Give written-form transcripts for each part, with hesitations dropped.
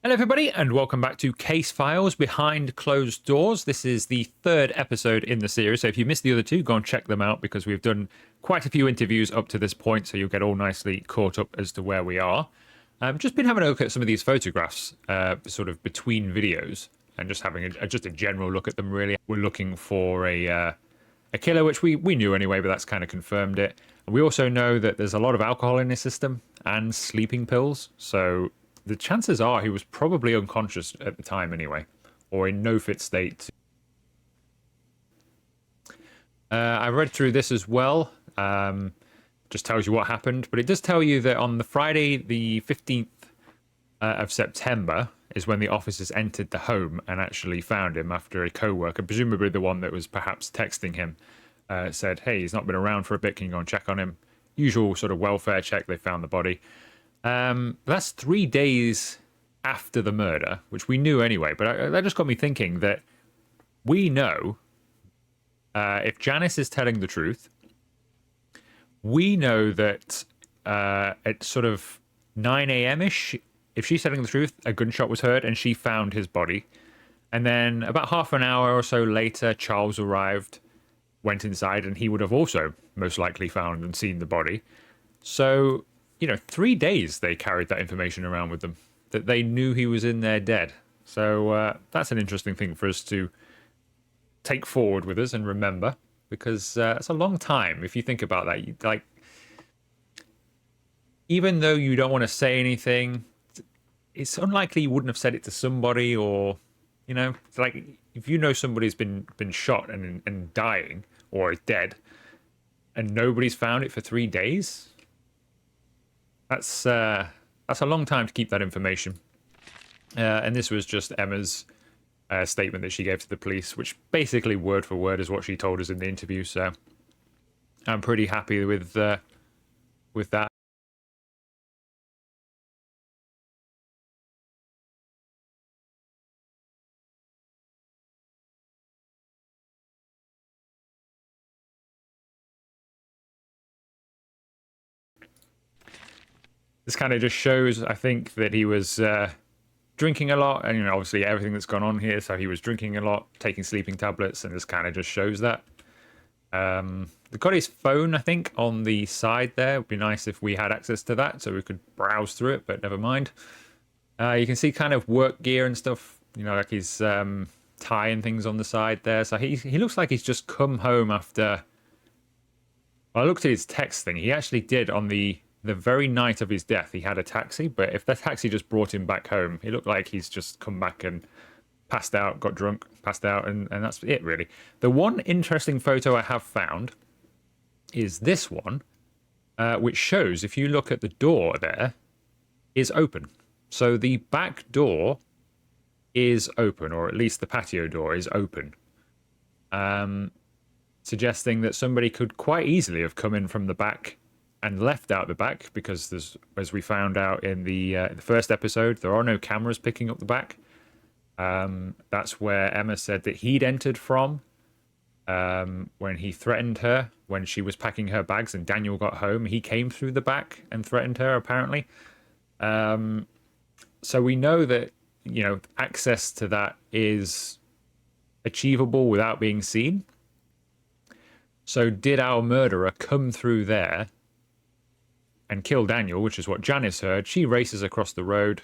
Hello, everybody, and welcome back to Case Files Behind Closed Doors. This is the third episode in the series, so if you missed the other two, go and check them out because we've done quite a few interviews up to this point, so you'll get all nicely caught up as to where we are. I've just been having a look at some of these photographs, sort of between videos, and just having just a general look at them. Really, we're looking for a killer, which we knew anyway, but that's kind of confirmed it. We also know that there's a lot of alcohol in his system and sleeping pills, so the chances are he was probably unconscious at the time anyway, or in no fit state. I read through this as well. Just tells you what happened, but it does tell you that on the Friday, the 15th of September, is when the officers entered the home and actually found him after a co-worker, presumably the one that was perhaps texting him, said, "Hey, he's not been around for a bit. Can you go and check on him?" Usual sort of welfare check. They found the body. That's 3 days after the murder, which we knew anyway. But that just got me thinking that we know if Janice is telling the truth, we know that at sort of 9 a.m. ish, if she's telling the truth, a gunshot was heard and she found his body. And then about half an hour or so later, Charles arrived, went inside, and he would have also most likely found and seen the body. So 3 days they carried that information around with them, that they knew he was in there dead. So that's an interesting thing for us to take forward with us and remember, because it's a long time. If you think about that, even though you don't want to say anything, it's unlikely you wouldn't have said it to somebody, or it's like if you know somebody's been shot and dying or is dead, and nobody's found it for 3 days. That's a long time to keep that information. And this was just Emma's statement that she gave to the police, which basically word for word is what she told us in the interview. So I'm pretty happy with that. This kind of just shows, I think, that he was drinking a lot, and obviously everything that's gone on here. So he was drinking a lot, taking sleeping tablets, and this kind of just shows that. They've got his phone, I think, on the side there. It would be nice if we had access to that so we could browse through it, but never mind. You can see kind of work gear and stuff, like his tie and things on the side there. So he looks like he's just come home after. Well, I looked at his text thing. He actually did on the very night of his death. He had a taxi, but if that taxi just brought him back home, he looked like he's just come back and passed out, got drunk, passed out, and that's it, really. The one interesting photo I have found is this one, which shows, if you look at the door there, is open. So the back door is open, or at least the patio door is open, suggesting that somebody could quite easily have come in from the back and left out the back, because there's, as we found out in the first episode, there are no cameras picking up the back. That's where Emma said that he'd entered from when he threatened her when she was packing her bags and Daniel got home. He came through the back and threatened her, apparently. So we know that, access to that is achievable without being seen. So did our murderer come through there and kill Daniel, which is what Janice heard? She races across the road,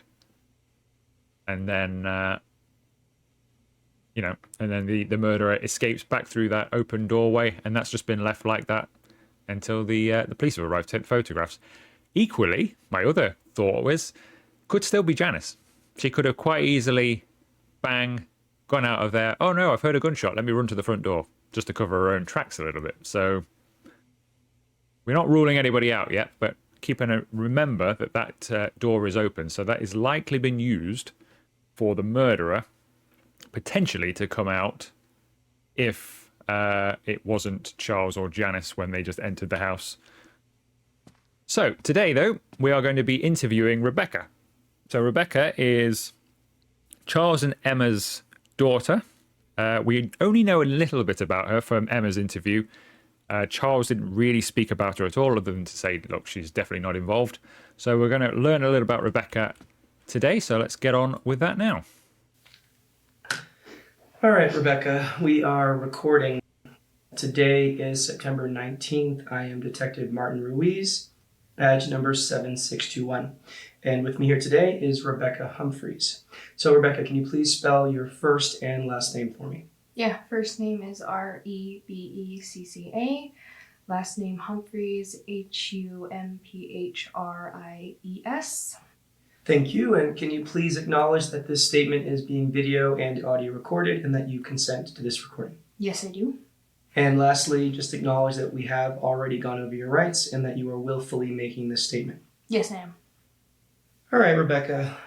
and then the murderer escapes back through that open doorway, and that's just been left like that until the police have arrived to take photographs. Equally, my other thought was, could still be Janice. She could have quite easily, bang, gone out of there. Oh no, I've heard a gunshot. Let me run to the front door, just to cover her own tracks a little bit. So we're not ruling anybody out yet, but remember that door is open. So that is likely been used for the murderer potentially to come out if it wasn't Charles or Janice when they just entered the house. So today, though, we are going to be interviewing Rebecca. So Rebecca is Charles and Emma's daughter. We only know a little bit about her from Emma's interview. Charles didn't really speak about her at all, other than to say, look, she's definitely not involved. So we're going to learn a little about Rebecca today. So let's get on with that now. All right, Rebecca, we are recording. Today is September 19th. I am Detective Martin Ruiz, badge number 7621. And with me here today is Rebecca Humphreys. So, Rebecca, can you please spell your first and last name for me? Yeah, first name is Rebecca. Last name Humphreys, Humphreyes. Thank you. And can you please acknowledge that this statement is being video and audio recorded and that you consent to this recording? Yes, I do. And lastly, just acknowledge that we have already gone over your rights and that you are willfully making this statement. Yes, I am. All right, Rebecca.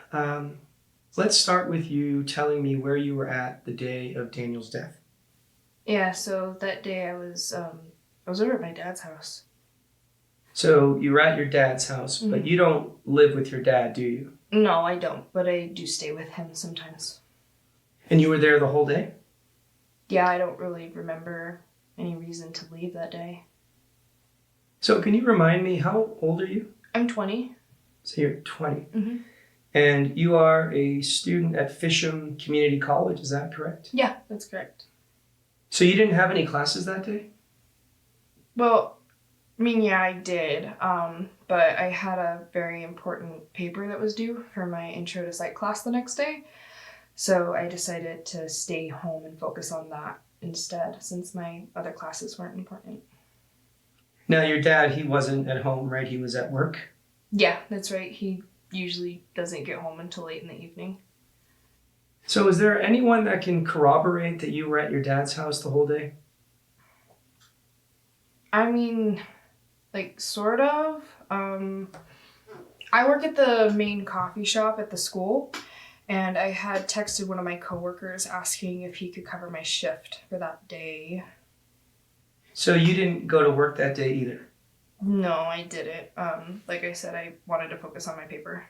Let's start with you telling me where you were at the day of Daniel's death. Yeah, so that day I was over at my dad's house. So you were at your dad's house, but you don't live with your dad, do you? No, I don't, but I do stay with him sometimes. And you were there the whole day? Yeah, I don't really remember any reason to leave that day. So can you remind me, how old are you? I'm 20. So you're 20. Mm-hmm. And you are a student at Fisham Community College, is that correct? Yeah, that's correct. So you didn't have any classes that day? Well, I mean, yeah, I did, but I had a very important paper that was due for my intro to psych class the next day, so I decided to stay home and focus on that instead, since my other classes weren't important. Now, your dad, he wasn't at home, right? He was at work? Yeah, that's right. He usually doesn't get home until late in the evening. So is there anyone that can corroborate that you were at your dad's house the whole day? I mean, like, sort of. I work at the main coffee shop at the school, and I had texted one of my coworkers asking if he could cover my shift for that day. So you didn't go to work that day either? No, I didn't. Like I said, I wanted to focus on my paper.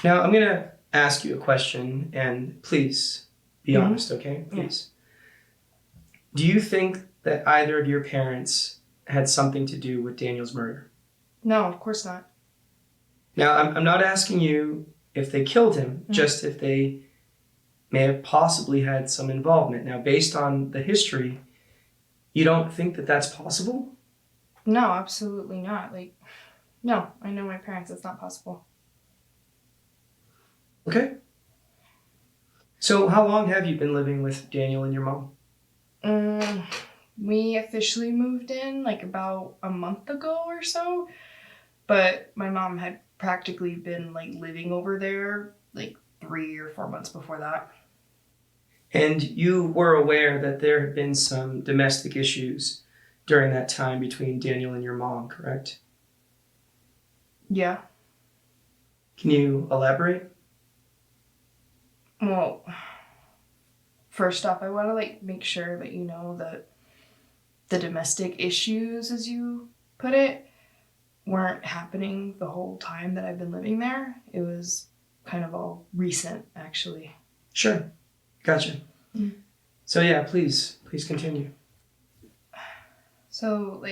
Now, I'm going to ask you a question, and please be honest, okay? Please. Yeah. Do you think that either of your parents had something to do with Daniel's murder? No, of course not. Now, I'm not asking you if they killed him, just if they may have possibly had some involvement. Now, based on the history, you don't think that that's possible? No, absolutely not. No, I know my parents. It's not possible. Okay. So how long have you been living with Daniel and your mom? We officially moved in about a month ago or so, but my mom had practically been living over there 3 or 4 months before that. And you were aware that there had been some domestic issues during that time between Daniel and your mom, correct? Yeah. Can you elaborate? Well, first off, I want to make sure that you know that the domestic issues, as you put it, weren't happening the whole time that I've been living there. It was kind of all recent, actually. Sure. Gotcha. So yeah, please continue. So,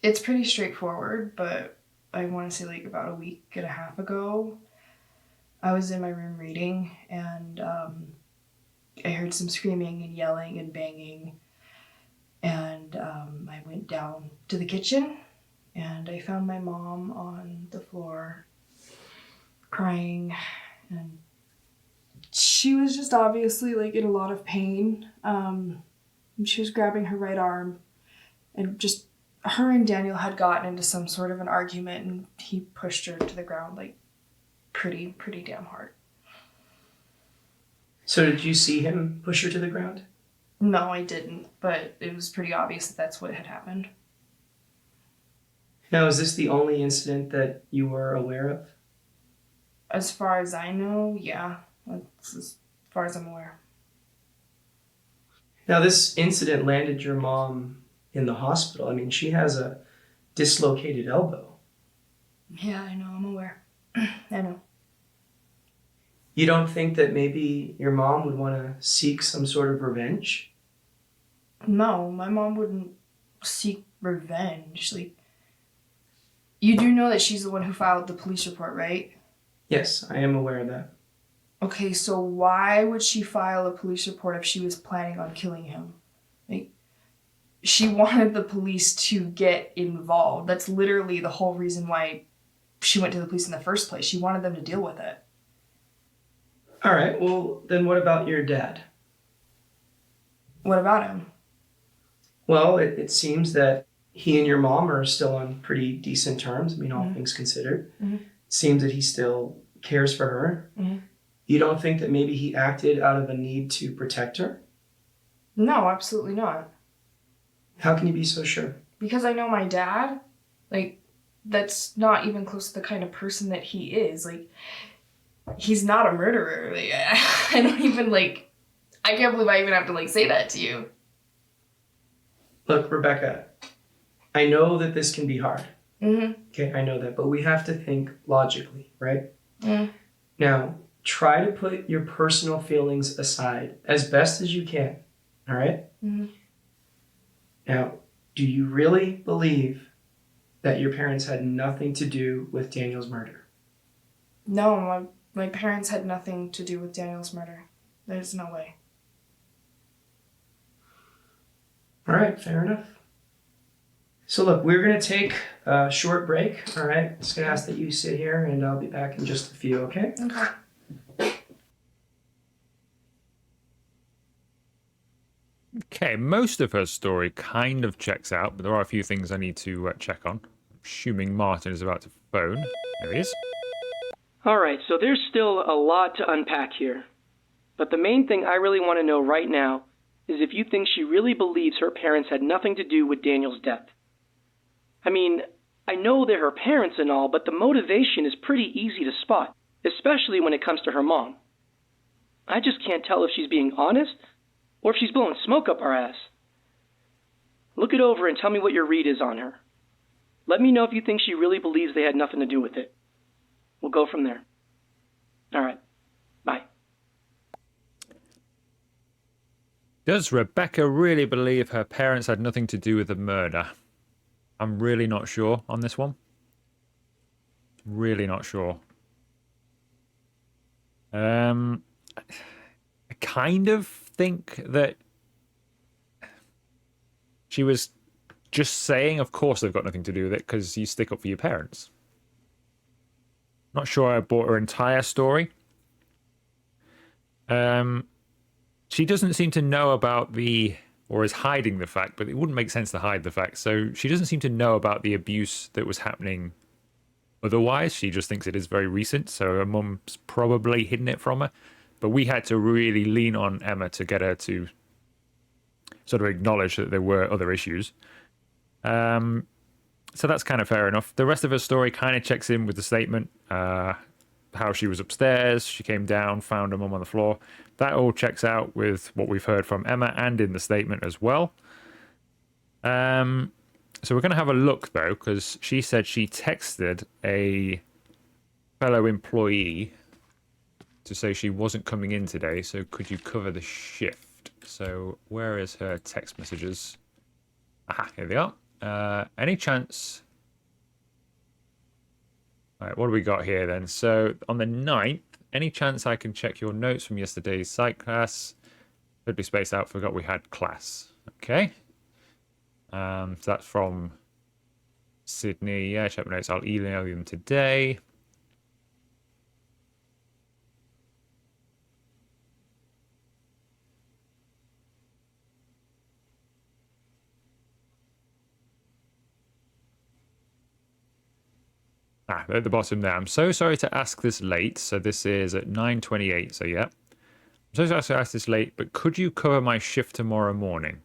it's pretty straightforward, but I want to say about a week and a half ago, I was in my room reading, and I heard some screaming and yelling and banging, and I went down to the kitchen, and I found my mom on the floor crying, and she was just obviously in a lot of pain. She was grabbing her right arm, and just her and Daniel had gotten into some sort of an argument, and he pushed her to the ground pretty damn hard. So did you see him push her to the ground? No, I didn't, but it was pretty obvious that that's what had happened. Now, is this the only incident that you were aware of? As far as I know, yeah. That's as far as I'm aware. Now, this incident landed your mom in the hospital. I mean, she has a dislocated elbow. Yeah, I know. I'm aware. I know. You don't think that maybe your mom would want to seek some sort of revenge? No, my mom wouldn't seek revenge. You do know that she's the one who filed the police report, right? Yes, I am aware of that. Okay, so why would she file a police report if she was planning on killing him? Like, she wanted the police to get involved. That's literally the whole reason why she went to the police in the first place. She wanted them to deal with it. All right, well, then what about your dad? What about him? Well, it seems that he and your mom are still on pretty decent terms. I mean, all Mhm. things considered. Mhm. It seems that he still cares for her. Mhm. You don't think that maybe he acted out of a need to protect her? No, absolutely not. How can you be so sure? Because I know my dad, like, that's not even close to the kind of person that he is. Like, he's not a murderer. Like, I don't even, like, I can't believe I even have to, like, say that to you. Look, Rebecca, I know that this can be hard. Mm-hmm. Okay, I know that, but we have to think logically, right? Mm. Now, try to put your personal feelings aside as best as you can, all right? Mhm. Now, do you really believe that your parents had nothing to do with Daniel's murder? No, my parents had nothing to do with Daniel's murder. There's no way. All right, fair enough. So look, we're going to take a short break, all right? Just going to ask that you sit here, and I'll be back in just a few, okay? Okay. Okay, most of her story kind of checks out, but there are a few things I need to check on. I'm assuming Martin is about to phone. There he is. All right, so there's still a lot to unpack here. But the main thing I really want to know right now is if you think she really believes her parents had nothing to do with Daniel's death. I mean, I know they're her parents and all, but the motivation is pretty easy to spot, especially when it comes to her mom. I just can't tell if she's being honest or if she's blowing smoke up our ass. Look it over and tell me what your read is on her. Let me know if you think she really believes they had nothing to do with it. We'll go from there. All right. Bye. Does Rebecca really believe her parents had nothing to do with the murder? I'm really not sure on this one. Really not sure. I kind of think that she was just saying, of course they've got nothing to do with it because you stick up for your parents. Not sure I bought her entire story. She doesn't seem to know about or is hiding the fact, but it wouldn't make sense to hide the fact. So she doesn't seem to know about the abuse that was happening otherwise. She just thinks it is very recent, so her mum's probably hidden it from her. But we had to really lean on Emma to get her to sort of acknowledge that there were other issues. So that's kind of fair enough. The rest of her story kind of checks in with the statement. How she was upstairs, she came down, found her mum on the floor. That all checks out with what we've heard from Emma and in the statement as well. So we're going to have a look, though, because she said she texted a fellow employee to say she wasn't coming in today, so could you cover the shift? So where is her text messages? Aha, here they are. Any chance... All right, what do we got here then? So on the 9th, any chance I can check your notes from yesterday's psych class? Could be spaced out, forgot we had class. Okay. So that's from Sydney. Yeah, check my notes. I'll email them today. At the bottom there. I'm so sorry to ask this late. So this is at 9:28. So yeah. I'm so sorry to ask this late, but could you cover my shift tomorrow morning?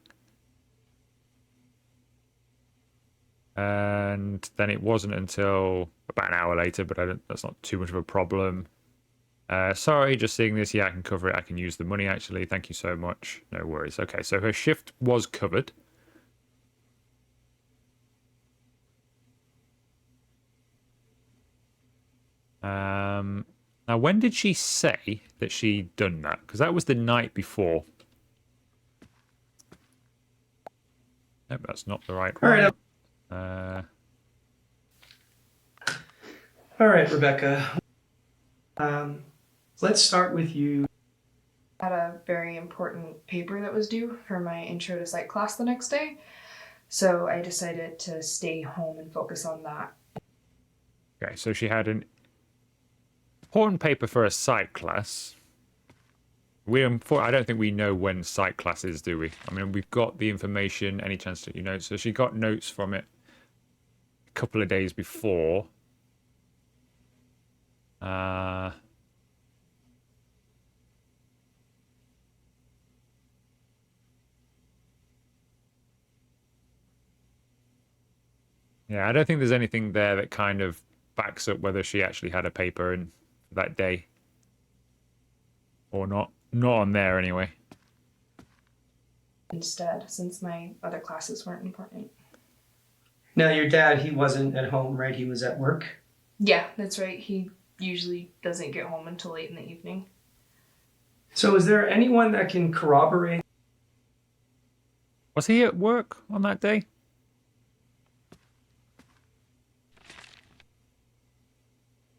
And then it wasn't until about an hour later, but that's not too much of a problem. Sorry, just seeing this. Yeah, I can cover it. I can use the money, actually. Thank you so much. No worries. Okay, so her shift was covered. Now, when did she say that she'd done that? Because that was the night before. Nope, that's not the right one. All right. All right, Rebecca. Um, let's start with you. I had a very important paper that was due for my intro to psych class the next day, so I decided to stay home and focus on that. Okay, so she had an important paper for a psych class. I don't think we know when psych class is, do we? I mean, we've got the information. Any chance to notes? So she got notes from it a couple of days before. Yeah, I don't think there's anything there that kind of backs up whether she actually had a paper in that day or not. Not on there anyway. Instead, since my other classes weren't important. Now, your dad, he wasn't at home, right? He was at work. Yeah, that's right. He usually doesn't get home until late in the evening. So, is there anyone that can corroborate? Was he at work on that day?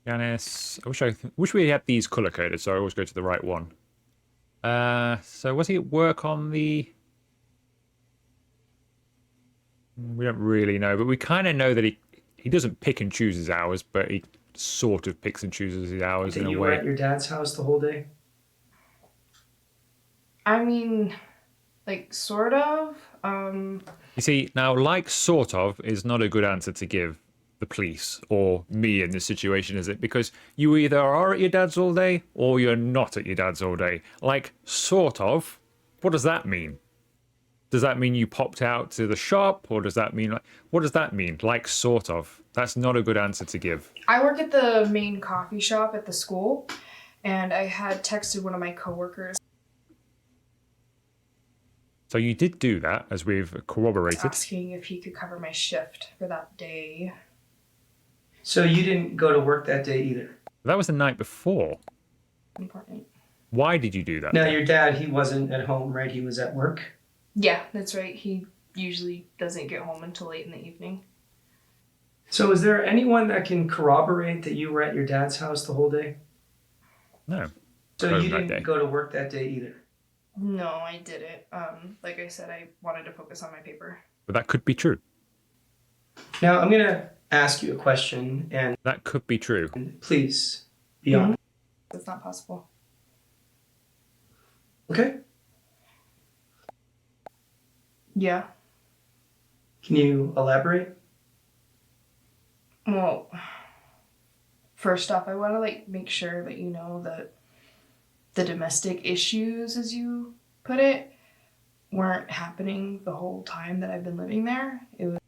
Janice, wish we had these color coded, so I always go to the right one. So was he at work on the? We don't really know, but we kind of know that he doesn't pick and choose his hours, but he sort of picks and chooses his hours in That a you were way. at your dad's house the whole day? I mean, like, sort of. You see, now, like sort of is not a good answer to give the police or me in this situation, is it? Because you either are at your dad's all day or you're not at your dad's all day. Like sort of, what does that mean? Does that mean you popped out to the shop, or does that mean what does that mean? Like sort of. That's not a good answer to give. I work at the main coffee shop at the school, and I had texted one of my coworkers So you did do that, as we've corroborated. asking if he could cover my shift for that day. So, you didn't go to work that day either? That was the night before. Important. Why did you do that? Now, then? your dad, he wasn't at home, right? He was at work. Yeah, that's right. He usually doesn't get home until late in the evening. So, is there anyone that can corroborate that you were at your dad's house the whole day? No. So, Home you that didn't day. go go to work that day either? No, I didn't. Like I said, I wanted to focus on my paper. But that could be true. Now, I'm going to ask you a question, and That could be true. please be honest. That's not possible. Okay? Yeah. Can you elaborate? Well, first off, I want to make sure that you know that the domestic issues, as you put it, weren't happening the whole time that I've been living there. It was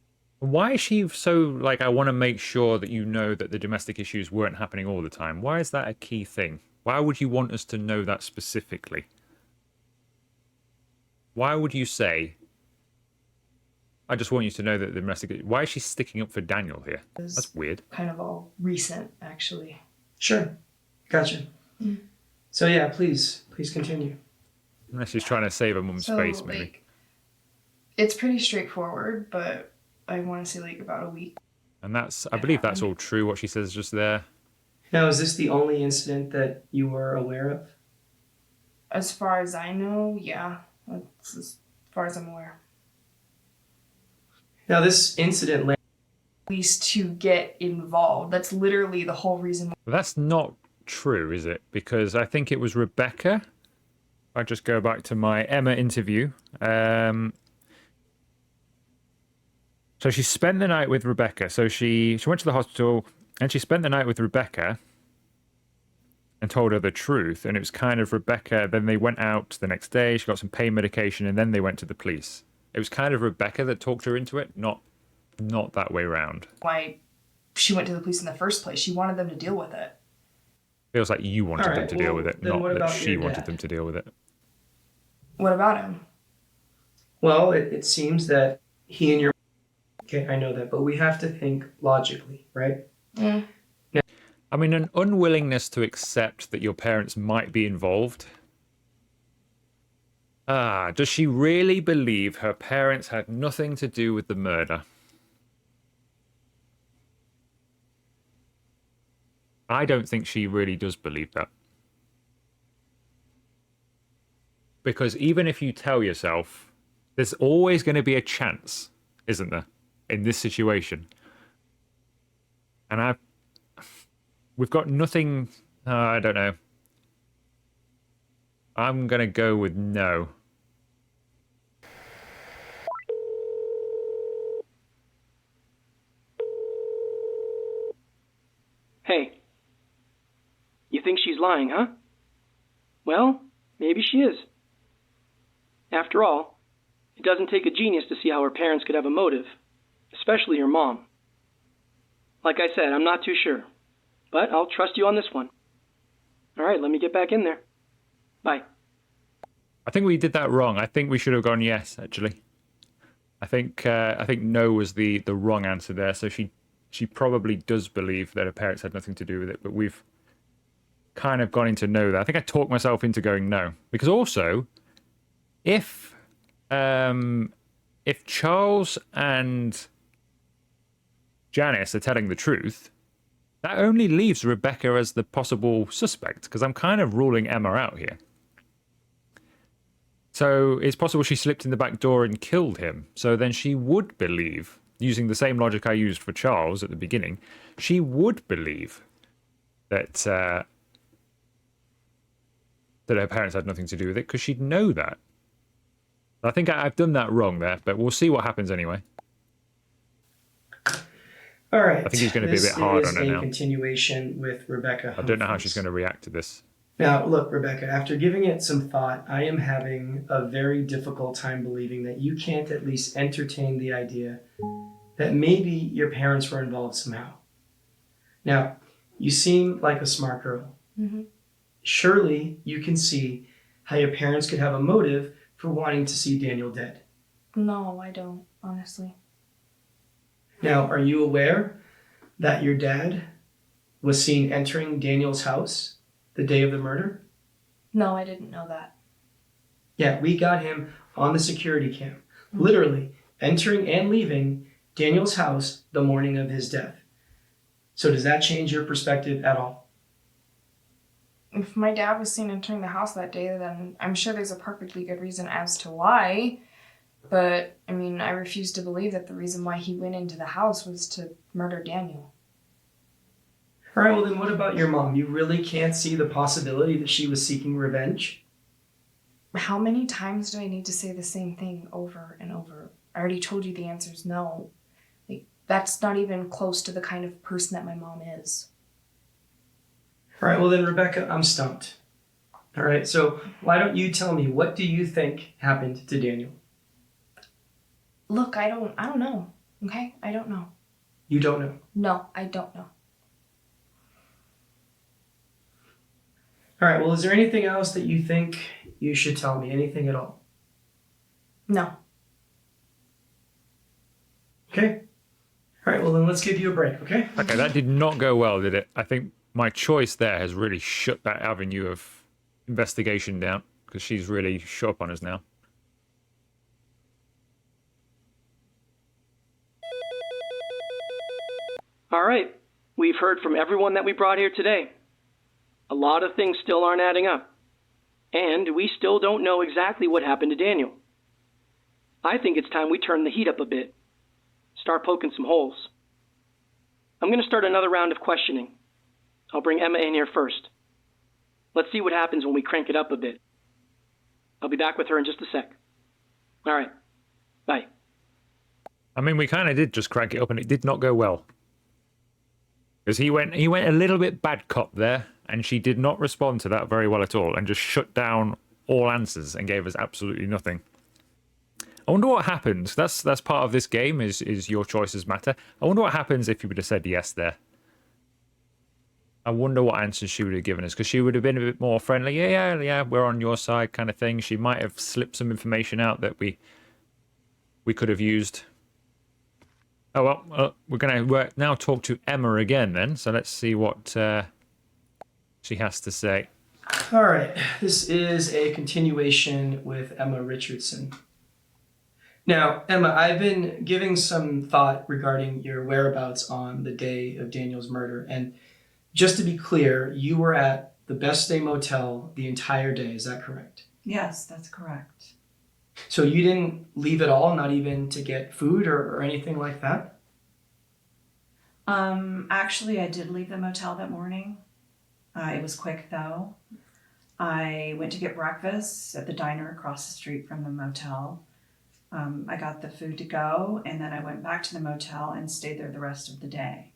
Why is she so I want to make sure that you know that the domestic issues weren't happening all the time? Why is that a key thing? Why would you want us to know that specifically? Why would you say, I just want you to know that the domestic... Why is she sticking up for Daniel here? That's weird. kind of all recent, actually. Sure. Gotcha. So, yeah, please continue. Unless she's trying to save her mum's face, maybe. It's pretty straightforward, but I want to say about a week. And I believe that's all true, what she says just there. Now, is this the only incident that you were aware of? As far as I know, yeah. That's as far as I'm aware. Now, this incident At least to get involved. That's literally the whole reason. That's not true, is it? Because I think it was Rebecca. I just go back to my Emma interview. So she spent the night with Rebecca. So she went to the hospital and she spent the night with Rebecca and told her the truth. And it was kind of Rebecca. Then they went out the next day. She got some pain medication and then they went to the police. It was kind of Rebecca that talked her into it, not that way round. Why she went to the police in the first place. She wanted them to deal with it. Feels like you wanted All them right, to deal well, with it, then not what that about she your wanted dad? them to deal with it. What about him? Well, it seems that he and your... Okay, I know that, but we have to think logically, right? I mean, an unwillingness to accept that your parents might be involved. Does she really believe her parents had nothing to do with the murder? I don't think she really does believe that. Because even if you tell yourself, there's always going to be a chance, isn't there, in this situation? And we've got nothing. I don't know. I'm going to go with no. Hey, you think she's lying, huh? Well, maybe she is. After all, it doesn't take a genius to see how her parents could have a motive, especially her mom. Like I said, I'm not too sure, but I'll trust you on this one. All right, let me get back in there. Bye. I think we did that wrong. I think we should have gone yes, actually. I think no was the wrong answer there. So she probably does believe that her parents had nothing to do with it, but we've kind of gone into no there. I think I talked myself into going no. Because also, if Charles and Janice are telling the truth, that only leaves Rebecca as the possible suspect, because I'm kind of ruling Emma out here. So it's possible she slipped in the back door and killed him. So then she would believe, using the same logic I used for Charles at the beginning, she would believe that that her parents had nothing to do with it, because she'd know that. I think I've done that wrong there, but we'll see what happens anyway. All right. I think he's going to be a bit hard on her now. This is a continuation with Rebecca. I don't know how she's going to react to this. Now, look, Rebecca, after giving it some thought, I am having a very difficult time believing that you can't at least entertain the idea that maybe your parents were involved somehow. Now, you seem like a smart girl. Mm-hmm. Surely you can see how your parents could have a motive for wanting to see Daniel dead. No, I don't, honestly. Now, are you aware that your dad was seen entering Daniel's house the day of the murder? No, I didn't know that. Yeah, we got him on the security cam, literally entering and leaving Daniel's house the morning of his death. So does that change your perspective at all? If my dad was seen entering the house that day, then I'm sure there's a perfectly good reason as to why. But, I mean, I refuse to believe that the reason why he went into the house was to murder Daniel. All right, well then what about your mom? You really can't see the possibility that she was seeking revenge? How many times do I need to say the same thing over and over? I already told you the answer is no. Like, that's not even close to the kind of person that my mom is. All right, well then, Rebecca, I'm stumped. All right, so why don't you tell me, what do you think happened to Daniel? Look, I don't know. Okay? I don't know. You don't know. No, I don't know. All right, well, is there anything else that you think you should tell me? Anything at all? No. Okay. All right, well then let's give you a break, okay? Okay, that did not go well, did it? I think my choice there has really shut that avenue of investigation down, because she's really shut up on us now. All right, we've heard from everyone that we brought here today. A lot of things still aren't adding up. And we still don't know exactly what happened to Daniel. I think it's time we turn the heat up a bit. Start poking some holes. I'm going to start another round of questioning. I'll bring Emma in here first. Let's see what happens when we crank it up a bit. I'll be back with her in just a sec. All right. Bye. I mean, we kind of did just crank it up, and it did not go well. Because he went a little bit bad cop there, and she did not respond to that very well at all, and just shut down all answers and gave us absolutely nothing. I wonder what happens. That's part of this game, is your choices matter. I wonder what happens if you would have said yes there. I wonder what answers she would have given us, because she would have been a bit more friendly. Yeah, we're on your side kind of thing. She might have slipped some information out that we could have used. Oh, well, we're going to now talk to Emma again then. So let's see what she has to say. All right, this is a continuation with Emma Richardson. Now, Emma, I've been giving some thought regarding your whereabouts on the day of Daniel's murder, and just to be clear, you were at the Best Day Motel the entire day. Is that correct? Yes, that's correct. So you didn't leave at all, not even to get food or anything like that? Actually, I did leave the motel that morning. It was quick though. I went to get breakfast at the diner across the street from the motel. I got the food to go, and then I went back to the motel and stayed there the rest of the day.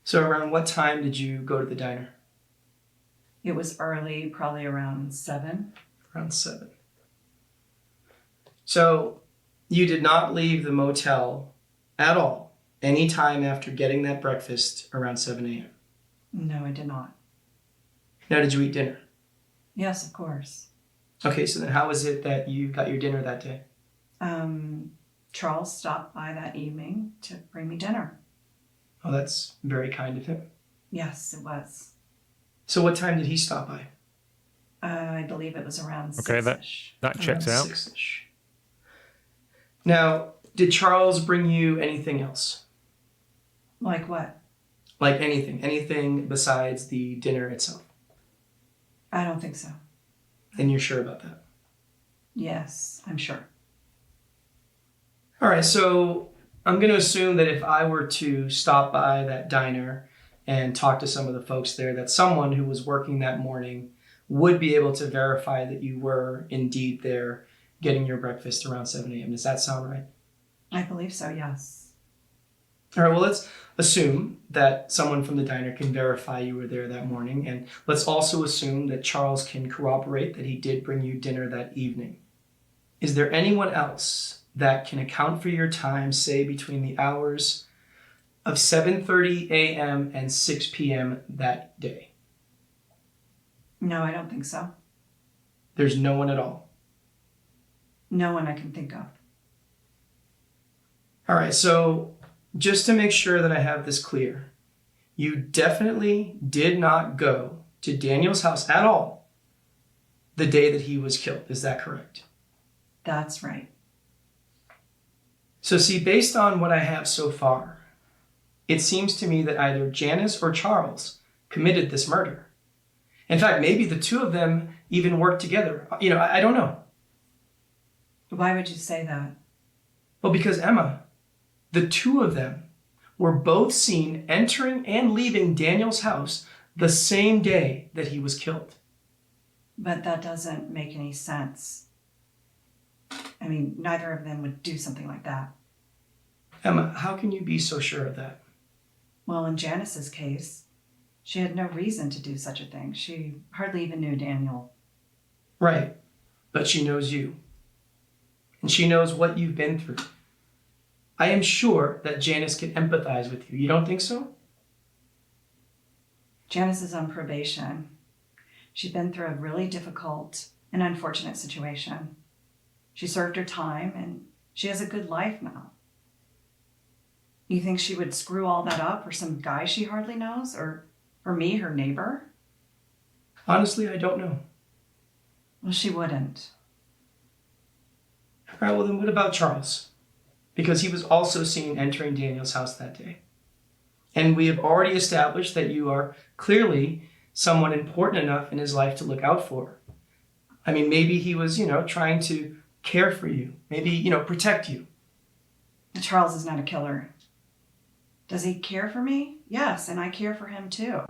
So around what time did you go to the diner? It was early, probably around 7. Around 7. So you did not leave the motel at all any time after getting that breakfast around 7 a.m.? No, I did not. Now, did you eat dinner? Yes, of course. Okay, so then how was it that you got your dinner that day? Charles stopped by that evening to bring me dinner. Oh, that's very kind of him. Yes, it was. So what time did he stop by? I believe it was around Okay, 6-ish. that checks Around out. 6-ish. Now, did Charles bring you anything else? Like what? Like anything besides the dinner itself? I don't think so. And you're sure about that? Yes, I'm sure. All right, so I'm going to assume that if I were to stop by that diner and talk to some of the folks there, that someone who was working that morning would be able to verify that you were indeed there getting your breakfast around 7 a.m. Does that sound right? I believe so, yes. All right, well, let's assume that someone from the diner can verify you were there that morning. And let's also assume that Charles can corroborate that he did bring you dinner that evening. Is there anyone else that can account for your time, say, between the hours of 7:30 a.m. and 6 p.m. that day? No, I don't think so. There's no one at all. No one I can think of. All right, so just to make sure that I have this clear, you definitely did not go to Daniel's house at all the day that he was killed. Is that correct? That's right. So see, based on what I have so far, it seems to me that either Janice or Charles committed this murder. In fact, maybe the two of them even worked together. I don't know. Why would you say that? Well, because Emma, the two of them were both seen entering and leaving Daniel's house the same day that he was killed. But that doesn't make any sense. I mean, neither of them would do something like that. Emma, how can you be so sure of that? Well, in Janice's case, she had no reason to do such a thing. She hardly even knew Daniel. Right, but she knows you. And she knows what you've been through. I am sure that Janice can empathize with you. You don't think so? Janice is on probation. She's been through a really difficult and unfortunate situation. She served her time and she has a good life now. You think she would screw all that up for some guy she hardly knows? Or for me, her neighbor? Honestly, I don't know. Well, she wouldn't. All right, well then what about Charles? Because he was also seen entering Daniel's house that day. And we have already established that you are clearly someone important enough in his life to look out for. I mean, maybe he was, trying to care for you. Maybe, protect you. Charles is not a killer. Does he care for me? Yes, and I care for him too.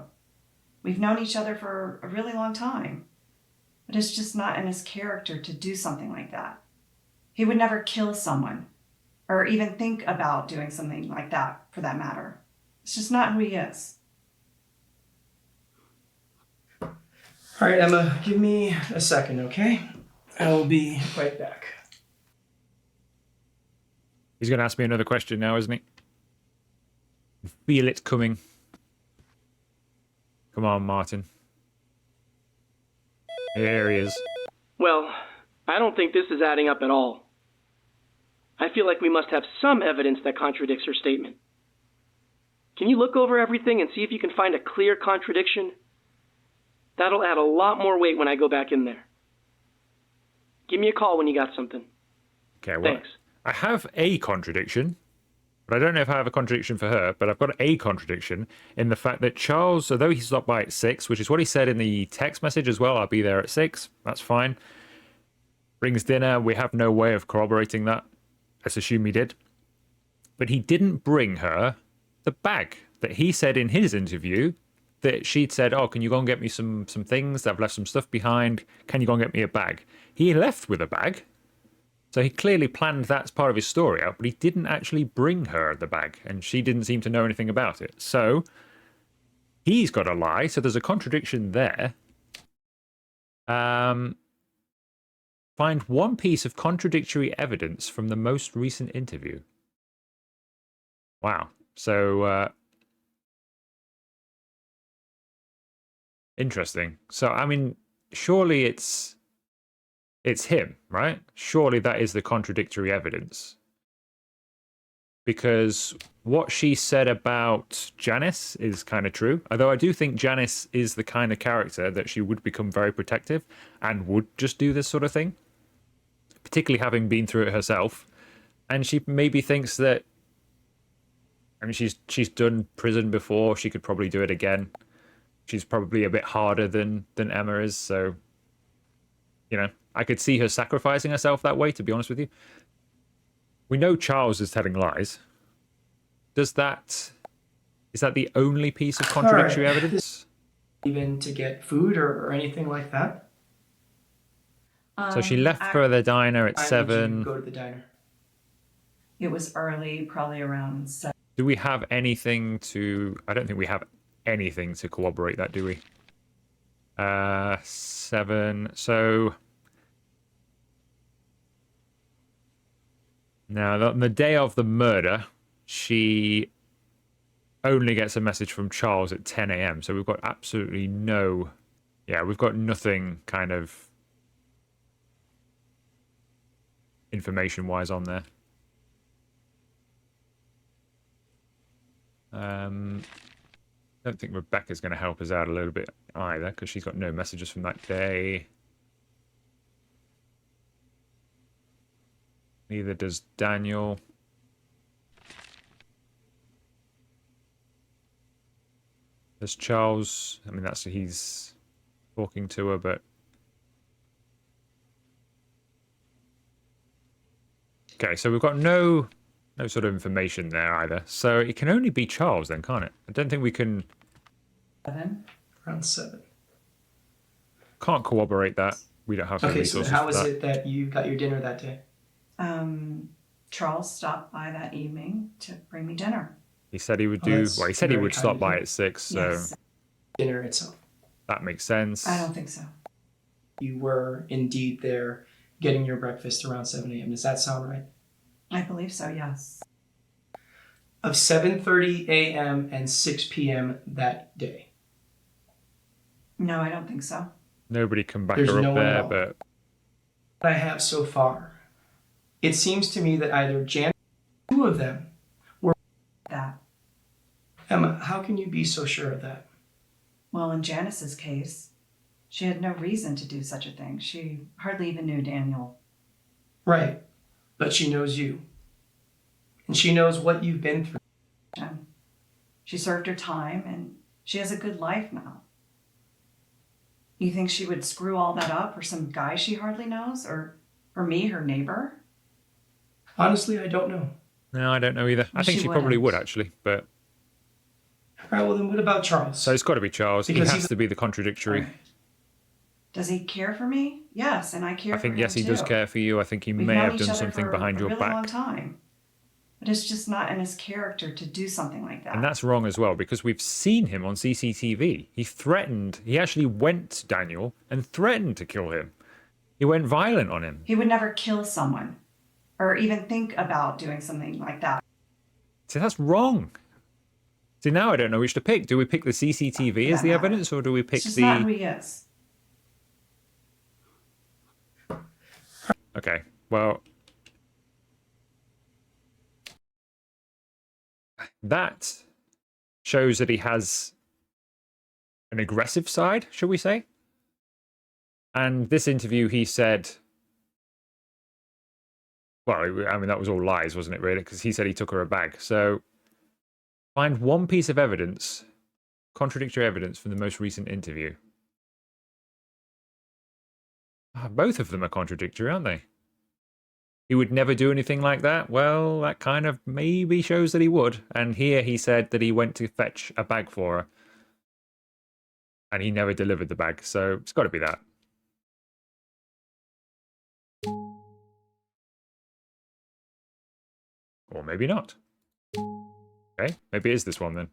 We've known each other for a really long time. But it's just not in his character to do something like that. He would never kill someone, or even think about doing something like that, for that matter. It's just not who he is. All right, Emma, give me a second, okay? I will be right back. He's going to ask me another question now, isn't he? I feel it coming. Come on, Martin. There he is. Well, I don't think this is adding up at all. I feel like we must have some evidence that contradicts her statement. Can you look over everything and see if you can find a clear contradiction? That'll add a lot more weight when I go back in there. Give me a call when you got something. Okay, well, Thanks. I have a contradiction. But I don't know if I have a contradiction for her, but I've got a contradiction in the fact that Charles, although he stopped by at 6, which is what he said in the text message as well, I'll be there at 6, that's fine. Brings dinner, we have no way of corroborating that. Let's assume he did. But he didn't bring her the bag that he said in his interview that she'd said, oh, can you go and get me some things? I've left some stuff behind. Can you go and get me a bag? He left with a bag. So he clearly planned that as part of his story out, but he didn't actually bring her the bag, and she didn't seem to know anything about it. So he's got a lie, so there's a contradiction there. Find one piece of contradictory evidence from the most recent interview. Wow. So interesting. So I mean, surely it's him, right? Surely that is the contradictory evidence. Because what she said about Janice is kind of true. Although I do think Janice is the kind of character that she would become very protective and would just do this sort of thing. Particularly having been through it herself. And she maybe thinks that, I mean, she's done prison before. She could probably do it again. She's probably a bit harder than Emma is. So, you know, I could see her sacrificing herself that way, to be honest with you. We know Charles is telling lies. Is that the only piece of contradictory evidence? Even to get food or anything like that? So she left for the diner at Why would 7. you go to the diner? It was early, probably around 7. Do we have anything to... I don't think we have anything to corroborate that, do we? 7. So... Now, on the day of the murder, she only gets a message from Charles at 10 a.m. So we've got absolutely no... Yeah, we've got nothing kind of information-wise on there. I don't think Rebecca's going to help us out a little bit either, because she's got no messages from that day. Neither does Daniel. There's Charles. I mean, he's talking to her, but... Okay, so we've got no sort of information there either. So it can only be Charles then, can't it? I don't think we can... 7? Around 7. Can't corroborate that. We don't have the Okay, so resources how for was that. it that you got your dinner that day? Charles stopped by that evening to bring me dinner. He said he would Oh, do... that's Well, he said he very would kind stop of by him. at 6, so Yes. Dinner itself. that makes sense. I don't think so. You were indeed there getting your breakfast around 7 a.m. Does that sound right? I believe so, yes. Of 7:30 a.m. and 6 p.m. that day. No, I don't think so. Nobody can back There's her no up one there, at all. but... What I have so far, it seems to me that either Jan, two of them, That. Emma, how can you be so sure of that? Well, in Janice's case, she had no reason to do such a thing. She hardly even knew Daniel. Right, but she knows you. And she knows what you've been through. And she served her time, and she has a good life now. You think she would screw all that up for some guy she hardly knows? Or me, her neighbor? Honestly, I don't know. No, I don't know either. I Well, think she she probably wouldn't. would, actually, but... All right, well then what about Charles? So it's got to be Charles. Because he has he's- to be the contradictory. Alright. Does he care for me? Yes, and I care I think, for him yes, he too. does care for you. I think he We've may known have each done other something for behind a your really back. long time. But it's just not in his character to do something like that. And that's wrong as well, because we've seen him on CCTV. He actually went to Daniel and threatened to kill him. He went violent on him. He would never kill someone or even think about doing something like that. See, that's wrong. See, now I don't know which to pick. Do we pick the CCTV as the that matter. evidence, or do we pick It's just not who the... he is. Okay, well... That shows that he has an aggressive side, shall we say? And this interview, he said, Well, I mean, that was all lies, wasn't it, really? Because he said he took her a bag. So find one piece of evidence, contradictory evidence from the most recent interview. Both of them are contradictory, aren't they? He would never do anything like that. Well, that kind of maybe shows that he would. And here he said that he went to fetch a bag for her. And he never delivered the bag. So it's got to be that. Or maybe not. Okay, maybe it is this one then.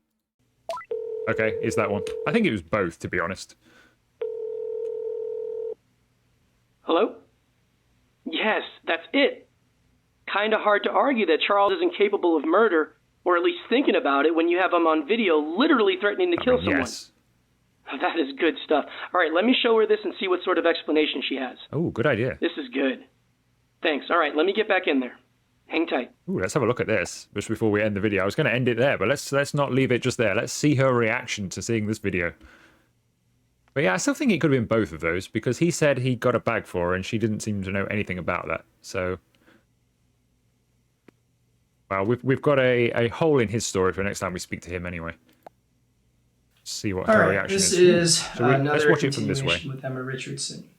Okay, is that one. I think it was both, to be honest. Hello? Yes, that's it. Kinda hard to argue that Charles isn't capable of murder, or at least thinking about it when you have him on video literally threatening to kill someone. Yes. That is good stuff. All right, let me show her this and see what sort of explanation she has. Oh, good idea. This is good. Thanks. All right, let me get back in there. Hang tight. Ooh, let's have a look at this just before we end the video. I was going to end it there, but let's not leave it just there. Let's see her reaction to seeing this video. But yeah, I still think it could have been both of those because he said he got a bag for her and she didn't seem to know anything about that. So, well, we've got a hole in his story for next time we speak to him anyway. See what her reaction is. This is let's another watch it from this way. continuation with Emma Richardson.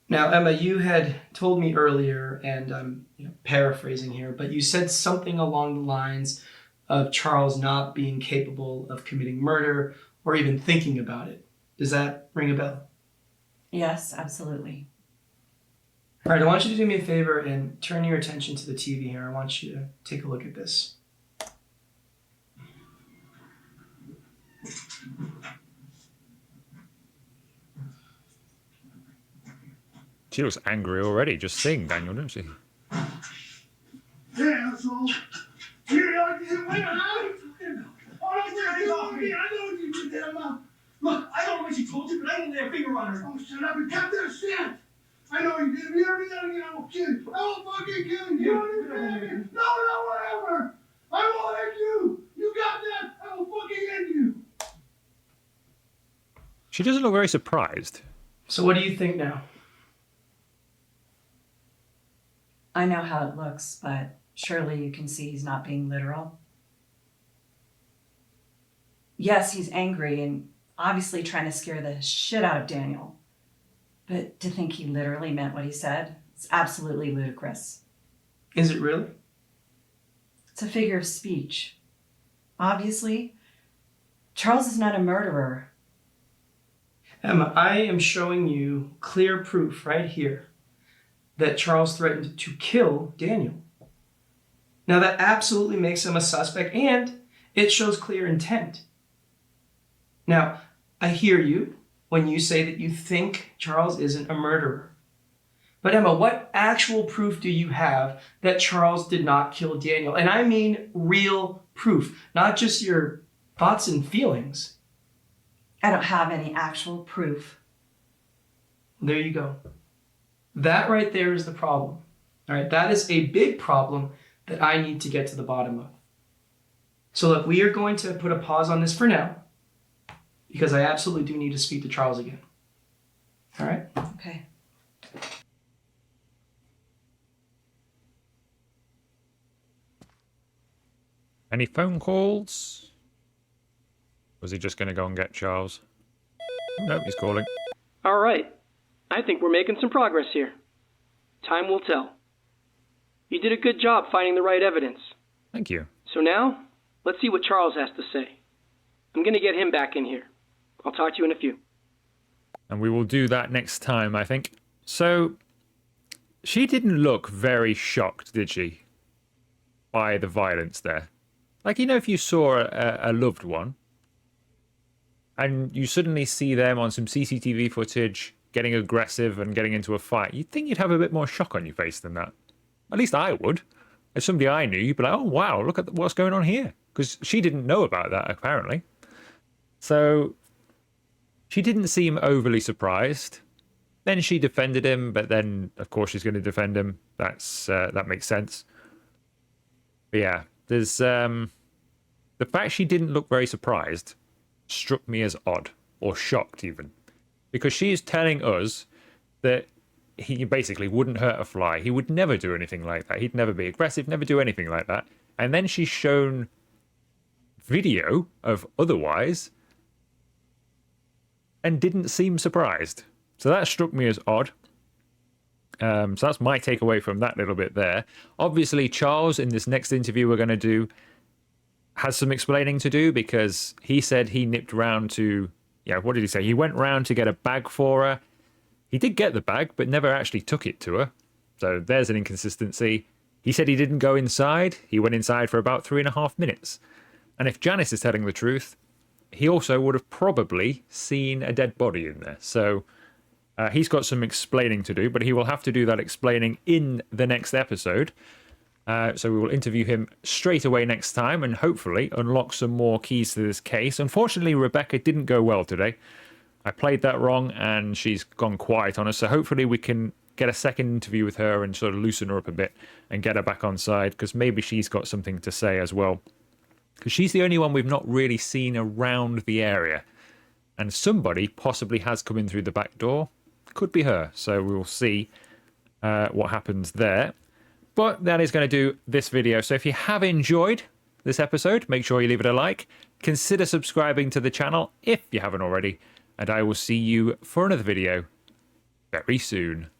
Now, Emma, you had told me earlier, and I'm paraphrasing here, but you said something along the lines of Charles not being capable of committing murder or even thinking about it. Does that ring a bell? Yes, absolutely. All right, I want you to do me a favor and turn your attention to the TV here. I want you to take a look at this. She looks angry already, just seeing Daniel, doesn't she? Yeah, asshole. You're like, wait, I know what you did there, Mom. Look, I don't know what she told you, but I didn't lay a finger on her. Oh, shut up and cut that shit. I know you did. If you ever do that again, I will kill you. I will fucking kill you. You understand me? No, whatever. I will end you. You got that? I will fucking end you. She doesn't look very surprised. So what do you think now? I know how it looks, but surely you can see he's not being literal. Yes, he's angry and obviously trying to scare the shit out of Daniel. But to think he literally meant what he said, it's absolutely ludicrous. Is it really? It's a figure of speech. Obviously, Charles is not a murderer. Emma, I am showing you clear proof right here that Charles threatened to kill Daniel. Now that absolutely makes him a suspect and it shows clear intent. Now, I hear you when you say that you think Charles isn't a murderer. But Emma, what actual proof do you have that Charles did not kill Daniel? And I mean real proof, not just your thoughts and feelings. I don't have any actual proof. There you go. That right there is the problem. All right, that is a big problem that I need to get to the bottom of. So look, we are going to put a pause on this for now because I absolutely do need to speak to Charles again. All right? Okay. Any phone calls? Was he just going to go and get Charles? Nope, he's calling. All right. I think we're making some progress here. Time will tell. You did a good job finding the right evidence. Thank you. So now, let's see what Charles has to say. I'm going to get him back in here. I'll talk to you in a few. And we will do that next time, I think. So, she didn't look very shocked, did she? By the violence there. Like, if you saw a loved one, and you suddenly see them on some CCTV footage getting aggressive and getting into a fight, you'd think you'd have a bit more shock on your face than that. At least I would. If somebody I knew, you'd be like, oh, wow, look at what's going on here. Because she didn't know about that, apparently. So, she didn't seem overly surprised. Then she defended him, but then, of course, she's going to defend him. That makes sense. But yeah, there's... the fact she didn't look very surprised struck me as odd, or shocked even. Because she's telling us that he basically wouldn't hurt a fly. He would never do anything like that. He'd never be aggressive, never do anything like that. And then she's shown video of otherwise and didn't seem surprised. So that struck me as odd. So that's my takeaway from that little bit there. Obviously, Charles, in this next interview we're going to do, has some explaining to do, because he said he nipped round to, what did he say? He went round to get a bag for her. He did get the bag, but never actually took it to her. So there's an inconsistency. He said he didn't go inside. He went inside for about 3.5 minutes. And if Janice is telling the truth, he also would have probably seen a dead body in there. So he's got some explaining to do, but he will have to do that explaining in the next episode. So we will interview him straight away next time and hopefully unlock some more keys to this case. Unfortunately, Rebecca didn't go well today. I played that wrong and she's gone quiet on us. So hopefully we can get a second interview with her and sort of loosen her up a bit and get her back on side, because maybe she's got something to say as well. Because she's the only one we've not really seen around the area. And somebody possibly has come in through the back door. Could be her. So we'll see what happens there. But that is going to do this video. So if you have enjoyed this episode, make sure you leave it a like. Consider subscribing to the channel if you haven't already. And I will see you for another video very soon.